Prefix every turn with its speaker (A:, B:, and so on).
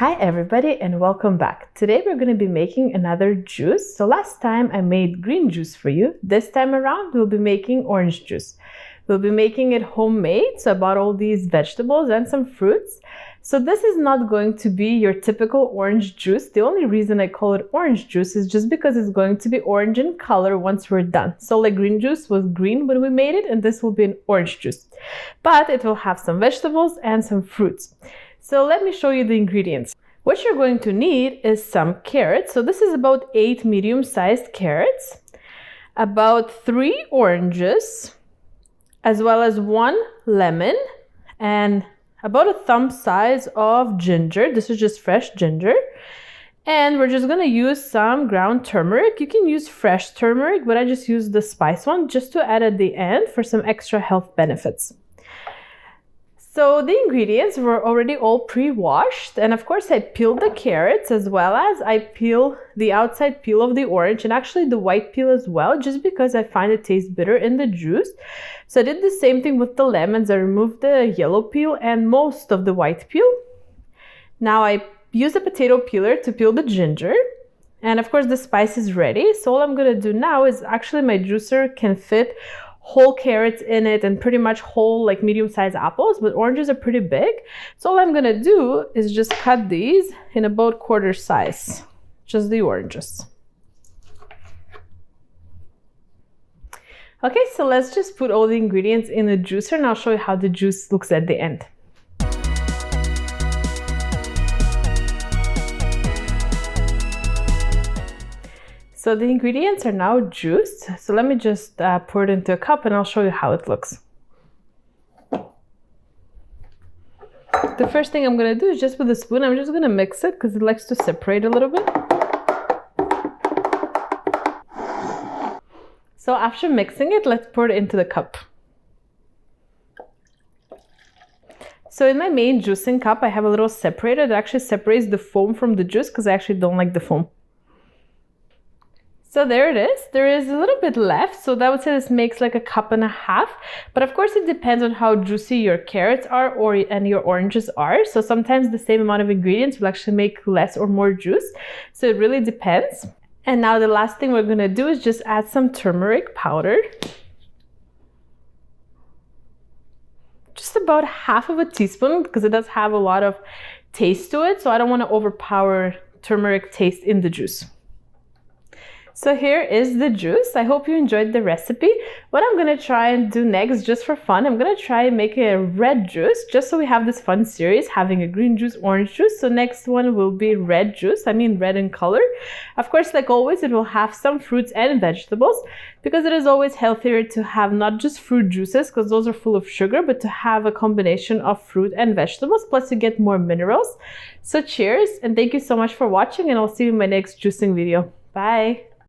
A: Hi everybody and welcome back. Today we're going to be making another juice. So last time I made green juice for you. This time around we'll be making orange juice. We'll be making it homemade. So I bought all these vegetables and some fruits. So this is not going to be your typical orange juice. The only reason I call it orange juice is just because it's going to be orange in color once we're done. So like green juice was green when we made it, and this will be an orange juice. But it will have some vegetables and some fruits. So let me show you the ingredients. What you're going to need is some carrots. So this is about 8 medium-sized carrots, about 3 oranges, as well as 1 lemon, and about a thumb size of ginger. This is just fresh ginger. And we're just gonna use some ground turmeric. You can use fresh turmeric, but I just use the spice one just to add at the end for some extra health benefits. So the ingredients were already all pre-washed, and of course I peeled the carrots as well as I peel the outside peel of the orange and actually the white peel as well, just because I find it tastes bitter in the juice. So I did the same thing with the lemons. I removed the yellow peel and most of the white peel. Now I used a potato peeler to peel the ginger, and of course the spice is ready. So all I'm gonna do now is actually my juicer can fit whole carrots in it and pretty much whole like medium-sized apples, but oranges are pretty big. So all I'm gonna do is just cut these in about quarter size, just the oranges. Okay, so let's just put all the ingredients in the juicer and I'll show you how the juice looks at the end. So the ingredients are now juiced. So let me just pour it into a cup and I'll show you how it looks. The first thing I'm gonna do is just with a spoon, I'm just gonna mix it because it likes to separate a little bit. So after mixing it, let's pour it into the cup. So in my main juicing cup, I have a little separator that actually separates the foam from the juice because I actually don't like the foam. So there it is. There is a little bit left. So that would say this makes like a cup and a half. But of course it depends on how juicy your carrots are and your oranges are. So sometimes the same amount of ingredients will actually make less or more juice. So it really depends. And now the last thing we're gonna do is just add some turmeric powder. Just about half of a teaspoon because it does have a lot of taste to it. So I don't want to overpower turmeric taste in the juice. So here is the juice. I hope you enjoyed the recipe. What I'm gonna try and do next, just for fun, I'm gonna try and make a red juice, just so we have this fun series, having a green juice, orange juice. So next one will be red juice, I mean red in color. Of course, like always, it will have some fruits and vegetables, because it is always healthier to have not just fruit juices, because those are full of sugar, but to have a combination of fruit and vegetables, plus you get more minerals. So cheers, and thank you so much for watching, and I'll see you in my next juicing video. Bye!